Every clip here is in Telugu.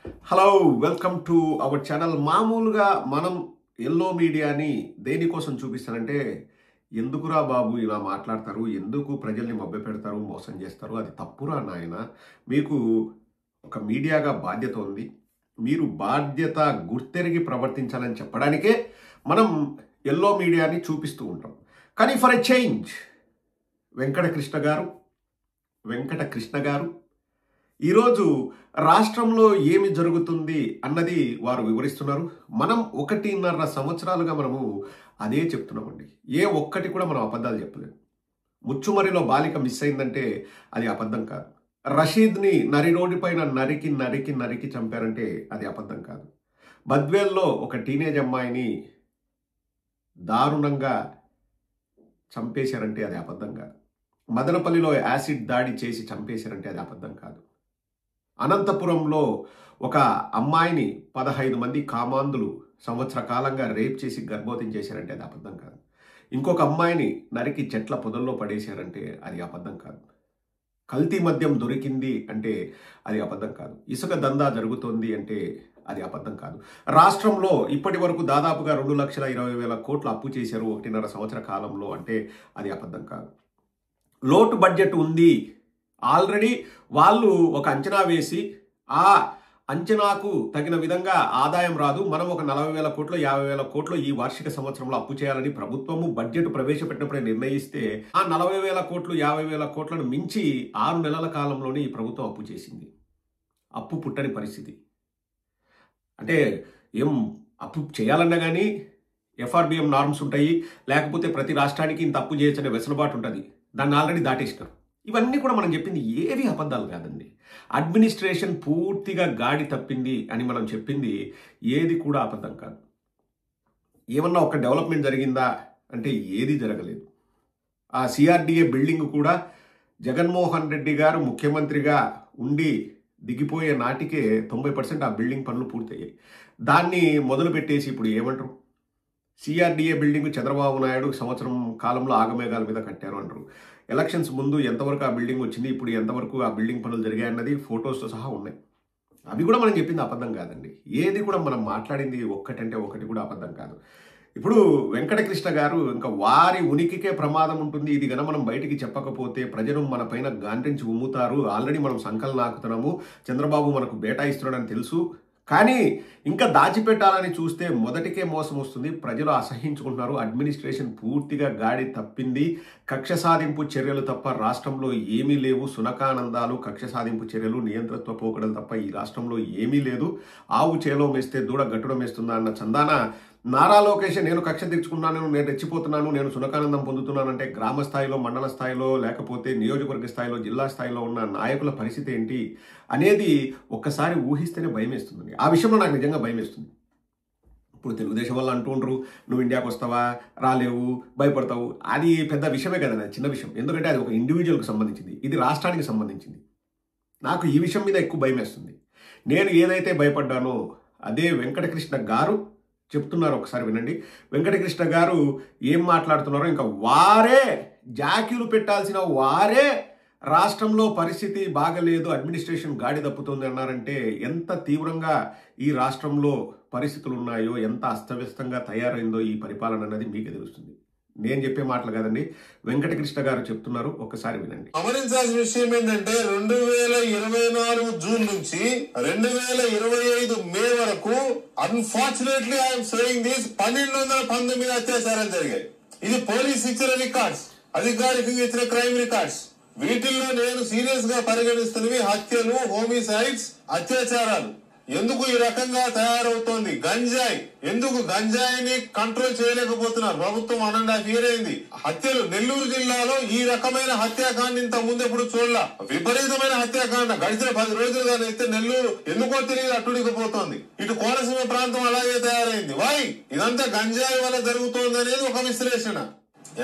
Hello welcome to our channel. మామూలుగా మనం ఎల్లో మీడియాని దేనికోసం చూపిస్తానంటే, ఎందుకురా బాబు ఇలా మాట్లాడతారు, ఎందుకు ప్రజల్ని మభ్యపెడతారు, మోసం చేస్తారు, అది తప్పురా నాయన. మీకు ఒక మీడియాగా బాధ్యత ఉంది, మీరు బాధ్యత గుర్తెరిగి ప్రవర్తించాలని చెప్పడానికే మనం ఎల్లో మీడియాని చూపిస్తూ ఉంటాం. కానీ ఫర్ ఎ చేంజ్ వెంకటకృష్ణ గారు ఈరోజు రాష్ట్రంలో ఏమి జరుగుతుంది అన్నది వారు వివరిస్తున్నారు. మనం 1.5 సంవత్సరాలుగా మనము అదే చెప్తున్నామండి. ఏ ఒక్కటి కూడా మనం అబద్ధాలు చెప్పలేదు. ముచ్చుమరిలో బాలిక మిస్ అయిందంటే అది అబద్ధం కాదు. రషీద్ని నరి రోడ్డు పైన నరికి నరికి నరికి చంపారంటే అది అబద్ధం కాదు. బద్వేల్లో ఒక టీనేజ్ అమ్మాయిని దారుణంగా చంపేశారంటే అది అబద్ధం కాదు. మదనపల్లిలో యాసిడ్ దాడి చేసి చంపేశారంటే అది అబద్ధం కాదు. అనంతపురంలో ఒక అమ్మాయిని 15 మంది కామాంధులు సంవత్సర కాలంగా రేప్ చేసి గర్భవతం చేశారంటే అది అబద్ధం కాదు. ఇంకొక అమ్మాయిని నరికి చెట్ల పొదల్లో పడేశారంటే అది అబద్ధం కాదు. కల్తీ మద్యం దొరికింది అంటే అది అబద్ధం కాదు. ఇసుక దందా జరుగుతోంది అంటే అది అబద్ధం కాదు. రాష్ట్రంలో ఇప్పటి వరకు దాదాపుగా 2,20,000 కోట్ల అప్పు చేశారు 1.5 సంవత్సర కాలంలో అంటే అది అబద్ధం కాదు. లోటు బడ్జెట్ ఉంది, ఆల్రెడీ వాళ్ళు ఒక అంచనా వేసి ఆ అంచనాకు తగిన విధంగా ఆదాయం రాదు, మనం ఒక 40,000 కోట్లు 50,000 కోట్లు ఈ వార్షిక సంవత్సరంలో అప్పు చేయాలని ప్రభుత్వము బడ్జెట్ ప్రవేశపెట్టినప్పుడే నిర్ణయిస్తే ఆ 40,000 కోట్లు 50,000 కోట్లను మించి 6 నెలల కాలంలోనే ఈ ప్రభుత్వం అప్పు చేసింది. అప్పు పుట్టని పరిస్థితి. అంటే ఏం అప్పు చేయాలన్నా కానీ ఎఫ్ఆర్బిఎం నార్మ్స్ ఉంటాయి, లేకపోతే ప్రతి రాష్ట్రానికి ఇంత అప్పు చేయొచ్చనే వెసులుబాటు ఉంటుంది. దాన్ని ఆల్రెడీ దాటేసినారు. ఇవన్నీ కూడా మనం చెప్పింది ఏవి అబద్ధాలు కాదండి. అడ్మినిస్ట్రేషన్ పూర్తిగా గాడి తప్పింది అని మనం చెప్పింది ఏది కూడా అబద్ధం కాదు. ఏమన్నా ఒక డెవలప్మెంట్ జరిగిందా అంటే ఏది జరగలేదు. ఆ సిఆర్డిఏ బిల్డింగ్ కూడా జగన్మోహన్ రెడ్డి గారు ముఖ్యమంత్రిగా ఉండి దిగిపోయే నాటికే 90% ఆ బిల్డింగ్ పనులు పూర్తయ్యాయి. దాన్ని మొదలుపెట్టేసి ఇప్పుడు ఏమంటారు? సిఆర్డిఏ బిల్డింగ్ చంద్రబాబు నాయుడు సంవత్సరం కాలంలో ఆగమేఘాల మీద కట్టారు అంటారు. ఎలక్షన్స్ ముందు ఎంతవరకు ఆ బిల్డింగ్ వచ్చింది, ఇప్పుడు ఎంతవరకు ఆ బిల్డింగ్ పనులు జరిగాయన్నది ఫొటోస్తో సహా ఉన్నాయి. అవి కూడా మనం చెప్పింది అబద్ధం కాదండి. ఏది కూడా మనం మాట్లాడింది ఒక్కటంటే ఒకటి కూడా అబద్ధం కాదు. ఇప్పుడు వెంకటకృష్ణ గారు ఇంకా వారి ఉనికికే ప్రమాదం ఉంటుంది, ఇది గన మనం బయటికి చెప్పకపోతే ప్రజలు మన పైన గాండ్రించి ఉమ్ముతారు, ఆల్రెడీ మనం సంకలనం ఆకుతున్నాము, చంద్రబాబు మనకు బేటా ఇస్తున్నాడని తెలుసు, కానీ ఇంకా దాచిపెట్టాలని చూస్తే మొదటికే మోసం వస్తుంది, ప్రజలు అసహించుకుంటున్నారు, అడ్మినిస్ట్రేషన్ పూర్తిగా గాడి తప్పింది, కక్ష సాధింపు చర్యలు తప్ప రాష్ట్రంలో ఏమీ లేవు, సునకానందాలు, కక్ష సాధింపు చర్యలు, నియంతృత్వ పోకడలు తప్ప ఈ రాష్ట్రంలో ఏమీ లేదు, ఆవు చేలో మేస్తే దూడ గట్టుడ మేస్తుందా అన్న చందాన నారా లోకేష్ నేను కక్ష తెచ్చుకున్నాను, నేను రెచ్చిపోతున్నాను, నేను సునకానందం పొందుతున్నానంటే గ్రామ స్థాయిలో, మండల స్థాయిలో, లేకపోతే నియోజకవర్గ స్థాయిలో, జిల్లా స్థాయిలో ఉన్న నాయకుల పరిస్థితి ఏంటి అనేది ఒక్కసారి ఊహిస్తేనే భయం వేస్తుంది. ఆ విషయంలో నాకు నిజంగా భయం వేస్తుంది. ఇప్పుడు తెలుగుదేశం వాళ్ళు అంటుండ్రు, నువ్వు ఇండియాకి వస్తావా, రాలేవు, భయపడతావు, అది పెద్ద విషయమే కదా, చిన్న విషయం. ఎందుకంటే అది ఒక ఇండివిజువల్కి సంబంధించింది, ఇది రాష్ట్రానికి సంబంధించింది. నాకు ఈ విషయం మీద ఎక్కువ భయం వేస్తుంది. నేను ఏదైతే భయపడ్డానో అదే వెంకటకృష్ణ గారు చెప్తున్నారు, ఒకసారి వినండి. వెంకటకృష్ణ గారు ఏం మాట్లాడుతున్నారో, ఇంకా వారే జాకీలు పెట్టాల్సిన వారే రాష్ట్రంలో పరిస్థితి బాగలేదు, అడ్మినిస్ట్రేషన్ గాడి తప్పుతుంది అన్నారంటే ఎంత తీవ్రంగా ఈ రాష్ట్రంలో పరిస్థితులు ఉన్నాయో, ఎంత అస్తవ్యస్తంగా తయారైందో ఈ పరిపాలన అన్నది మీకే తెలుస్తుంది. నేను చెప్పే మాటలు కాదండి, వెంకటకృష్ణ గారు చెప్తున్నారు, ఒక్కసారి వినండి. గమనించాల్సిన విషయం ఏంటంటే 2024 జూన్ నుంచి 2025 మే వరకు అన్ఫార్చునేట్లీ ఐఎమ్ సేయింగ్ దిస్ 1219 అత్యాచారాలు జరిగాయి. ఇది పోలీస్ ఇచ్చిన రికార్డ్స్, అధికారికంగా ఇచ్చిన క్రైమ్ రికార్డ్స్. వీటిల్లో నేను సీరియస్ గా పరిగణిస్తున్నవి హత్యలు, హోమిసైడ్స్, అత్యాచారాలు. ఎందుకు ఈ రకంగా తయారవుతోంది? గంజాయి, ఎందుకు గంజాయిని కంట్రోల్ చేయలేకపోతున్నారు? ప్రభుత్వం 1.5 years అయింది. హత్యలు నెల్లూరు జిల్లాలో ఈ రకమైన హత్యాకాండ ఇంత ముందు ఎప్పుడు చూడలా. విపరీతమైన హత్యాకాండ గడిచిన 10 రోజులుగానే అయితే నెల్లూరు ఎందుకో తెలియదు అట్టుడికిపోతోంది. ఇటు కోనసీమ ప్రాంతం అలాగే తయారైంది. వై? ఇదంతా గంజాయి వల్ల జరుగుతోంది అనేది ఒక విశ్లేషణ.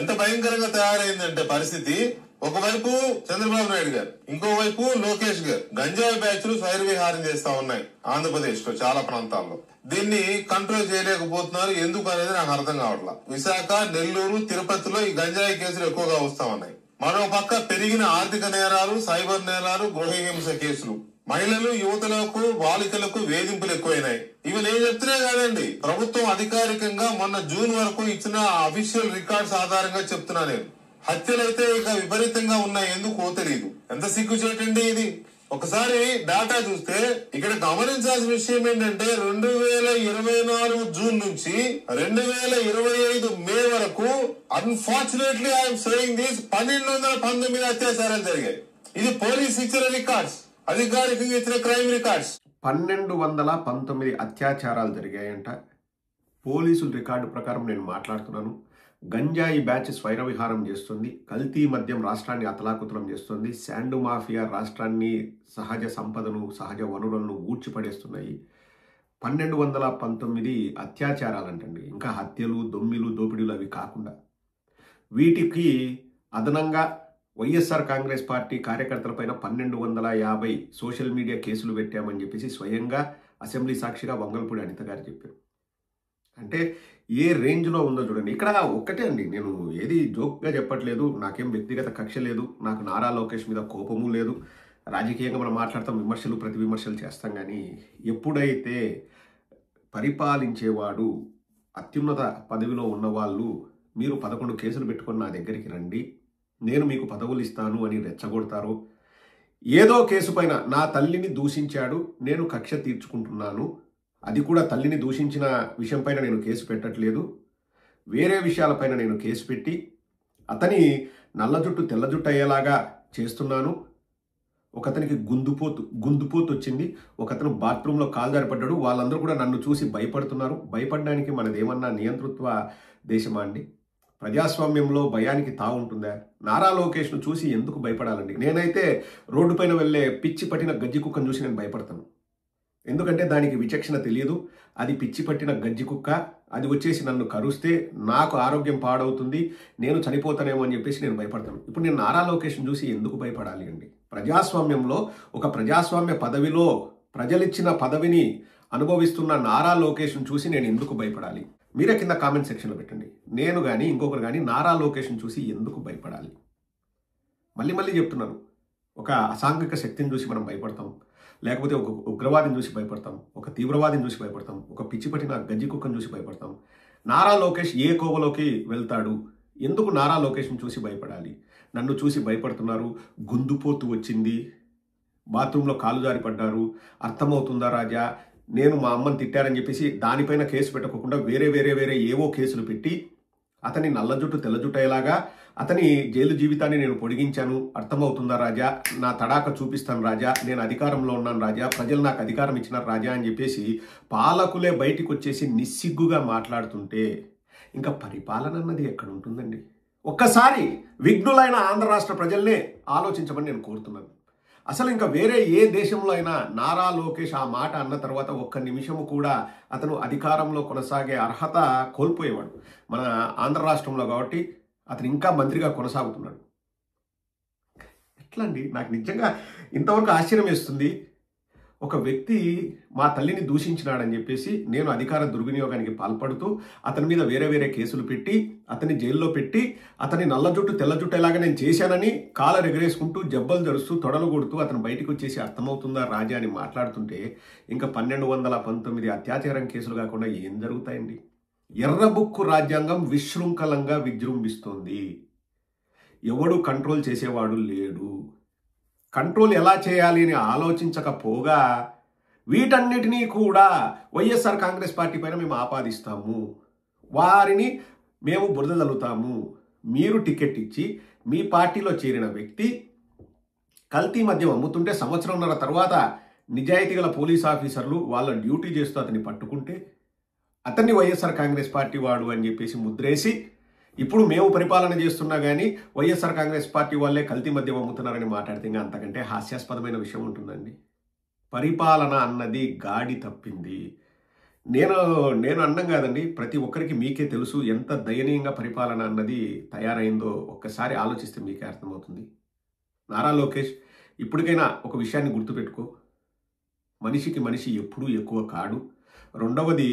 ఎంత భయంకరంగా తయారైందంటే పరిస్థితి, ఒకవైపు చంద్రబాబు నాయుడు గారు, ఇంకోవైపు లోకేష్ గారు గంజాయి బ్యాచ్లు స్వైర విహారం చేస్తా ఉన్నాయి ఆంధ్రప్రదేశ్ లో చాలా ప్రాంతాల్లో. దీన్ని కంట్రోల్ చేయలేకపోతున్నారు. ఎందుకు అనేది నాకు అర్థం కావట్లా. విశాఖ, నెల్లూరు, తిరుపతిలో ఈ గంజాయి కేసులు ఎక్కువగా వస్తా ఉన్నాయి. మరో పక్క పెరిగిన ఆర్థిక నేరాలు, సైబర్ నేరాలు, గృహహింస కేసులు. మహిళలు, యువతులకు, బాలికలకు వేధింపులు ఎక్కువైనాయి. ఇవి నేను చెప్తున్నా కాదండి, ప్రభుత్వం అధికారికంగా మొన్న జూన్ వరకు ఇచ్చిన అఫీషియల్ రికార్డ్స్ ఆధారంగా చెప్తున్నా నేను. హత్యలైతే ఇక విపరీతంగా ఉన్నాయి, ఎందుకో తెలియదు. ఎంత సిగ్గుచేటండి ఇది. ఒకసారి డాటా చూస్తే ఇక్కడ గమనించాల్సిన విషయం ఏంటంటే 2024 జూన్ నుంచి 2025 మే వరకు అన్ఫార్చునేట్లీ ఐఎమ్ సేయింగ్ దిస్ 1219 అత్యాచారాలు జరిగాయి. ఇది పోలీస్ ఇచ్చిన రికార్డ్స్, అధికారికంగా ఇచ్చిన క్రైమ్ రికార్డ్స్. 1219 అత్యాచారాలు జరిగాయంట. పోలీసుల రికార్డు ప్రకారం నేను మాట్లాడుతున్నాను. గంజాయి బ్యాచ్ స్వైర విహారం చేస్తుంది. కల్తీ మద్యం రాష్ట్రాన్ని అతలాకుతలం చేస్తుంది. శాండు మాఫియా రాష్ట్రాన్ని, సహజ సంపదను, సహజ వనరులను ఊడ్చిపడేస్తున్నాయి. 1219 అత్యాచారాలంటండి. ఇంకా హత్యలు, దొమ్మిలు, దోపిడీలు అవి కాకుండా వీటికి అదనంగా వైఎస్ఆర్ కాంగ్రెస్ పార్టీ కార్యకర్తలపైన 1250 సోషల్ మీడియా కేసులు పెట్టామని చెప్పేసి స్వయంగా అసెంబ్లీ సాక్షిగా వంగల్పూడి అనిత గారు చెప్పారు. అంటే ఏ రేంజ్లో ఉందో చూడండి. ఇక్కడ ఒక్కటే అండి, నేను ఏది జోక్గా చెప్పట్లేదు, నాకేం వ్యక్తిగత కక్ష లేదు, నాకు నారా లోకేష్ మీద కోపము లేదు. రాజకీయంగా మనం మాట్లాడతాం, విమర్శలు ప్రతి విమర్శలు చేస్తాం. కానీ ఎప్పుడైతే పరిపాలించేవాడు, అత్యున్నత పదవిలో ఉన్నవాళ్ళు మీరు 11 కేసులు పెట్టుకొని నా దగ్గరికి రండి, నేను మీకు పదవులు ఇస్తాను అని రెచ్చగొడతారో, ఏదో కేసు పైన నా తల్లిని దూషించాడు, నేను కక్ష తీర్చుకుంటున్నాను, అది కూడా తల్లిని దూషించిన విషయం పైన నేను కేసు పెట్టట్లేదు, వేరే విషయాలపైన నేను కేసు పెట్టి అతని నల్ల జుట్టు తెల్ల జుట్టు అయ్యేలాగా చేస్తున్నాను, ఒకతనికి గుందుపోతు వచ్చింది, ఒకతను బాత్రూంలో కాలు జారిపడ్డాడు, వాళ్ళందరూ కూడా నన్ను చూసి భయపడుతున్నారు. భయపడడానికి మనదేమన్నా నియంతృత్వ దేశమా అండి? ప్రజాస్వామ్యంలో భయానికి తావు ఉంటుందా? నారా లోకేష్ను చూసి ఎందుకు భయపడాలండి? నేనైతే రోడ్డు పైన వెళ్ళే పిచ్చి పట్టిన గజ్జి కుక్కను చూసి నేను భయపడతాను. ఎందుకంటే దానికి విచక్షణ తెలియదు. అది పిచ్చి పట్టిన గజ్జి కుక్క, అది వచ్చేసి నన్ను కరుస్తే నాకు ఆరోగ్యం పాడవుతుంది, నేను చనిపోతానేమో అని చెప్పేసి నేను భయపడతాను. ఇప్పుడు నేను నారా లోకేష్ను చూసి ఎందుకు భయపడాలి అండి? ప్రజాస్వామ్యంలో ఒక ప్రజాస్వామ్య పదవిలో ప్రజలిచ్చిన పదవిని అనుభవిస్తున్న నారా లోకేష్ను చూసి నేను ఎందుకు భయపడాలి? మీరే కింద కామెంట్ సెక్షన్లో పెట్టండి. నేను కానీ ఇంకొకరు కానీ నారా లోకేష్ను చూసి ఎందుకు భయపడాలి? మళ్ళీ చెప్తున్నాను, ఒక అసాంఘిక శక్తిని చూసి మనం భయపడతాం, లేకపోతే ఒక ఉగ్రవాదిని చూసి భయపడతాం, ఒక తీవ్రవాదిని చూసి భయపడతాం, ఒక పిచ్చి పట్టిన గజ్జి కుక్కను చూసి భయపడతాం. నారా లోకేష్ ఏ కోవలోకి వెళ్తాడు? ఎందుకు నారా లోకేష్ని చూసి భయపడాలి? నన్ను చూసి భయపడుతున్నారు, గుందుపోతు వచ్చింది, బాత్రూంలో కాలు జారి పడ్డారు, అర్థమవుతుందా రాజా? నేను మా అమ్మని తిట్టారని చెప్పేసి దానిపైన కేసు పెట్టకుండా వేరే ఏవో కేసులు పెట్టి అతని నల్ల జుట్టు తెల్ల జుట్టు అయ్యేలాగా అతని జైలు జీవితాన్ని నేను పొడిగించాను, అర్థమవుతుందా రాజా? నా తడాక చూపిస్తాను రాజా, నేను అధికారంలో ఉన్నాను రాజా, ప్రజలు నాకు అధికారం ఇచ్చినారు రాజా అని చెప్పేసి పాలకులే బయటికి వచ్చేసి నిస్సిగ్గుగా మాట్లాడుతుంటే ఇంకా పరిపాలన అన్నది ఎక్కడ ఉంటుందండి? ఒక్కసారి విఘ్నులైన ఆంధ్ర రాష్ట్ర ప్రజల్నే ఆలోచించమని నేను కోరుతున్నాను. అసలు ఇంకా వేరే ఏ దేశంలో అయినా నారా లోకేష్ ఆ మాట అన్న తర్వాత ఒక్క నిమిషము కూడా అతను అధికారంలో కొనసాగే అర్హత కోల్పోయేవాడు. మన ఆంధ్ర రాష్ట్రంలో కాబట్టి అతను ఇంకా మంత్రిగా కొనసాగుతున్నాడు. ఎట్లా అండి? నాకు నిజంగా ఇంతవరకు ఆశ్చర్యం వేస్తుంది. ఒక వ్యక్తి మా తల్లిని దూషించినాడని చెప్పేసి నేను అధికార దుర్వినియోగానికి పాల్పడుతూ అతని మీద వేరే కేసులు పెట్టి అతన్ని జైల్లో పెట్టి అతని నల్ల జుట్టు తెల్ల జుట్టు ఎలాగా నేను చేశానని కాలర్ ఎగరేసుకుంటూ జబ్బలు జరుస్తూ తొడలు కొడుతూ అతను బయటకు వచ్చేసి అర్థమవుతుందా రాజా అని మాట్లాడుతుంటే ఇంకా 1219 అత్యాచారం కేసులు కాకుండా ఏం జరుగుతాయండి? ఎర్రబుక్కు రాజ్యాంగం విశృంఖలంగా విజృంభిస్తోంది. ఎవడు కంట్రోల్ చేసేవాడు లేడు. కంట్రోల్ ఎలా చేయాలి అని ఆలోచించకపోగా వీటన్నిటినీ కూడా వైఎస్ఆర్ కాంగ్రెస్ పార్టీ పైన మేము ఆపాదిస్తాము, వారిని మేము బురద తల్లుతాము. మీరు టికెట్ ఇచ్చి మీ పార్టీలో చేరిన వ్యక్తి కల్తీ మద్యం అమ్ముతుంటే సంవత్సరంన్నర తర్వాత నిజాయితీ గల పోలీస్ ఆఫీసర్లు వాళ్ళ డ్యూటీ చేస్తూ అతన్ని పట్టుకుంటే అతన్ని వైఎస్ఆర్ కాంగ్రెస్ పార్టీ వాడు అని చెప్పేసి ముద్రేసి ఇప్పుడు మేము పరిపాలన చేస్తున్నా కానీ వైఎస్ఆర్ కాంగ్రెస్ పార్టీ వాళ్ళే కల్తీ మద్యం అమ్ముతున్నారని మాట్లాడితే ఇంకా అంతకంటే హాస్యాస్పదమైన విషయం ఉంటుందండి. పరిపాలన అన్నది గాడి తప్పింది. నేను అన్నం కాదండి, ప్రతి ఒక్కరికి మీకే తెలుసు ఎంత దయనీయంగా పరిపాలన అన్నది తయారైందో. ఒక్కసారి ఆలోచిస్తే మీకే అర్థమవుతుంది. నారా లోకేష్, ఇప్పటికైనా ఒక విషయాన్ని గుర్తుపెట్టుకో, మనిషికి మనిషి ఎప్పుడూ ఎక్కువ కాడు. రెండవది,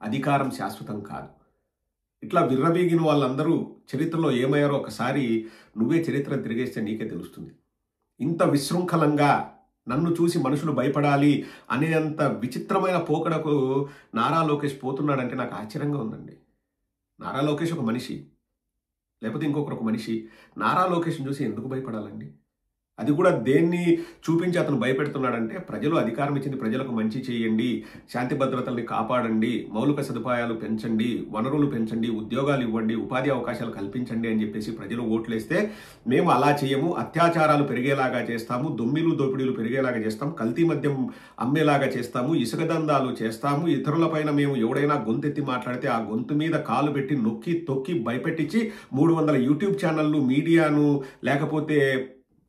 అధికారం శాశ్వతం కాదు. ఇట్లా విర్రవీగిన వాళ్ళందరూ చరిత్రలో ఏమయ్యారో ఒకసారి నువ్వే చరిత్ర తిరిగేస్తే నీకే తెలుస్తుంది. ఇంత విశృంఖలంగా నన్ను చూసి మనుషులు భయపడాలి అనేంత విచిత్రమైన పోకడకు నారా లోకేష్ పోతున్నాడంటే నాకు ఆశ్చర్యంగా ఉందండి. నారా లోకేష్ ఒక మనిషి, లేకపోతే ఇంకొకరు ఒక మనిషి. నారా లోకేష్ని చూసి ఎందుకు భయపడాలండి? అది కూడా దేన్ని చూపించి అతను భయపెడుతున్నాడంటే, ప్రజలు అధికారం ఇచ్చింది ప్రజలకు మంచి చేయండి, శాంతి భద్రతల్ని కాపాడండి, మౌలిక సదుపాయాలు పెంచండి, వనరులు పెంచండి, ఉద్యోగాలు ఇవ్వండి, ఉపాధి అవకాశాలు కల్పించండి అని చెప్పేసి ప్రజలు ఓట్లేస్తే మేము అలా చేయము, అత్యాచారాలు పెరిగేలాగా చేస్తాము, దొమ్మిలు దోపిడీలు పెరిగేలాగా చేస్తాం, కల్తీ మద్యం అమ్మేలాగా చేస్తాము, ఇసుక దందాలు చేస్తాము, ఇతరులపైన మేము ఎవడైనా గొంతెత్తి మాట్లాడితే ఆ గొంతు మీద కాలు పెట్టి నొక్కి తొక్కి భయపెట్టించి 300 యూట్యూబ్ ఛానళ్ళు, మీడియాను, లేకపోతే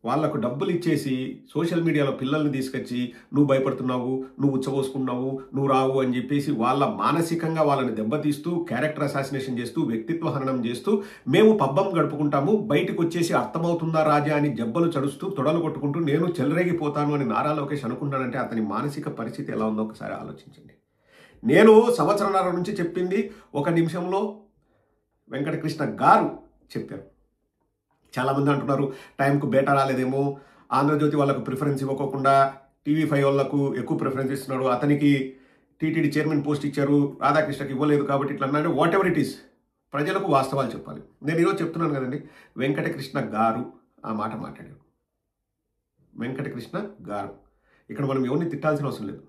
వాళ్లకు డబ్బులు ఇచ్చేసి సోషల్ మీడియాలో పిల్లల్ని తీసుకొచ్చి నువ్వు భయపడుతున్నావు, నువ్వు ఉచ్చబోసుకున్నావు, నువ్వు రావు అని చెప్పేసి వాళ్ళ మానసికంగా వాళ్ళని దెబ్బతీస్తూ, క్యారెక్టర్ అసాసినేషన్ చేస్తూ, వ్యక్తిత్వ హననం చేస్తూ మేము పబ్బం గడుపుకుంటాము, బయటకు వచ్చేసి అర్థమవుతుందా రాజా అని జబ్బలు చడుస్తూ తొడలు కొట్టుకుంటూ నేను చెలరేగిపోతాను అని నారా లోకేష్ అనుకుంటానంటే అతని మానసిక పరిస్థితి ఎలా ఉందో ఒకసారి ఆలోచించండి. నేను సంవత్సరంన్నర నుంచి చెప్పింది 1 నిమిషంలో వెంకటకృష్ణ గారు చెప్పారు. చాలామంది అంటున్నారు టైంకు బేటా రాలేదేమో, ఆంధ్రజ్యోతి వాళ్ళకు ప్రిఫరెన్స్ ఇవ్వకోకుండా TV5 వాళ్ళకు ఎక్కువ ప్రిఫరెన్స్ ఇస్తున్నాడు, అతనికి టీటీడీ చైర్మన్ పోస్ట్ ఇచ్చారు, రాధాకృష్ణకి ఇవ్వలేదు కాబట్టి ఇట్లా అన్నాడు. వాట్ ఎవర్ ఇట్ ఈస్, ప్రజలకు వాస్తవాలు చెప్పాలి. నేను ఈరోజు చెప్తున్నాను కదండి, వెంకటకృష్ణ గారు ఆ మాట మాట్లాడారు. వెంకటకృష్ణ గారు, ఇక్కడ మనం ఎవరిని తిట్టాల్సిన అవసరం లేదు.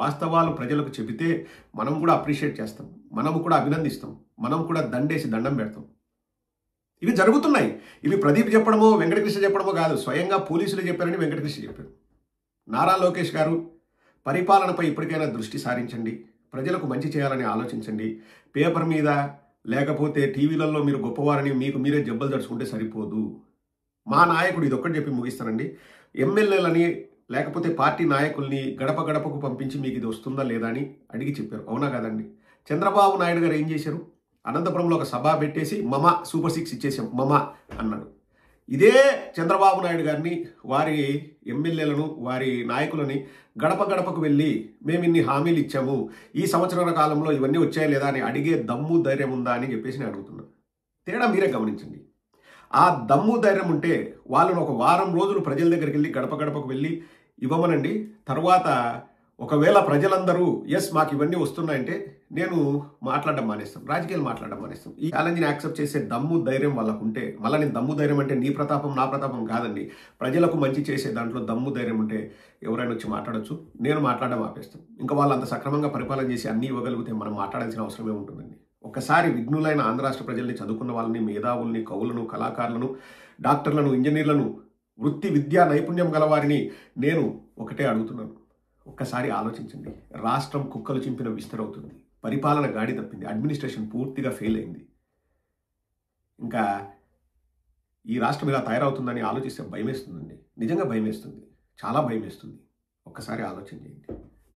వాస్తవాలు ప్రజలకు చెబితే మనం కూడా అప్రిషియేట్ చేస్తాం, మనము కూడా అభినందిస్తాం, మనం కూడా దండేసి దండం పెడతాం. ఇవి జరుగుతున్నాయి. ఇవి ప్రదీప్ చెప్పడమో వెంకటకృష్ణ చెప్పడమో కాదు, స్వయంగా పోలీసులు చెప్పారని వెంకటకృష్ణ చెప్పారు. నారా లోకేష్ గారు, పరిపాలనపై ఇప్పటికైనా దృష్టి సారించండి, ప్రజలకు మంచి చేయాలని ఆలోచించండి. పేపర్ మీద లేకపోతే టీవీలలో మీరు గొప్పవారని మీకు మీరే జబ్బలు దడుచుకుంటే సరిపోదు. మా నాయకుడు ఇదొక్కటి చెప్పి ముగిస్తానండి, ఎమ్మెల్యేలని లేకపోతే పార్టీ నాయకుల్ని గడప గడపకు పంపించి మీకు ఇది వస్తుందా లేదా అని అడిగి చెప్పారు. అవునా కాదండి? చంద్రబాబు నాయుడు గారు ఏం చేశారు? అనంతపురంలో ఒక సభ పెట్టేసి మమ సూపర్ 6 ఇచ్చేసాం మమ అన్నాడు. ఇదే చంద్రబాబు నాయుడు గారిని, వారి ఎమ్మెల్యేలను, వారి నాయకులని గడప గడపకు వెళ్ళి మేము ఇన్ని హామీలు ఇచ్చాము, ఈ సంవత్సరాల కాలంలో ఇవన్నీ వచ్చాయా లేదా అని అడిగే దమ్ము ధైర్యం ఉందా అని చెప్పేసి నేను అడుగుతున్నాను. తేడా మీరే గమనించండి. ఆ దమ్ము ధైర్యం ఉంటే వాళ్ళను ఒక వారం రోజులు ప్రజల దగ్గరికి వెళ్ళి గడప గడపకు వెళ్ళి ఇవ్వమనండి. తర్వాత ఒకవేళ ప్రజలందరూ ఎస్ మాకు ఇవన్నీ వస్తున్నాయంటే నేను మాట్లాడడం మానేస్తాం, రాజకీయాలు మాట్లాడడం మానేస్తాం. ఈ ఛాలెంజ్ని యాక్సెప్ట్ చేసే దమ్ము ధైర్యం వాళ్ళకు ఉంటే, మళ్ళీ నేను దమ్ము ధైర్యం అంటే నీ ప్రతాపం నా ప్రతాపం కాదండి, ప్రజలకు మంచి చేసే దాంట్లో దమ్ము ధైర్యం ఉంటే ఎవరైనా వచ్చి మాట్లాడచ్చు, నేను మాట్లాడడం ఆపేస్తాను. ఇంకా వాళ్ళు అంత సక్రమంగా పరిపాలన చేసి అన్నీ ఇవ్వగలిగితే మనం మాట్లాడాల్సిన అవసరమే ఉంటుందండి. ఒక్కసారి విఘ్నులైన ఆంధ్ర రాష్ట్ర ప్రజల్ని, చదువుకున్న వాళ్ళని, మేధావుల్ని, కవులను, కళాకారులను, డాక్టర్లను, ఇంజనీర్లను, వృత్తి విద్యా నైపుణ్యం గలవారిని నేను ఒకటే అడుగుతున్నాను, ఒక్కసారి ఆలోచించండి. రాష్ట్రం కుక్కలు చింపిన విస్తరవుతుంది, పరిపాలన గాడి తప్పింది, అడ్మినిస్ట్రేషన్ పూర్తిగా ఫెయిల్ అయింది. ఇంకా ఈ రాష్ట్రం ఇలా తయారవుతుందని ఆలోచిస్తే భయం వేస్తుందండి, నిజంగా భయం వేస్తుంది, చాలా భయం వేస్తుంది. ఒక్కసారి ఆలోచన చేయండి.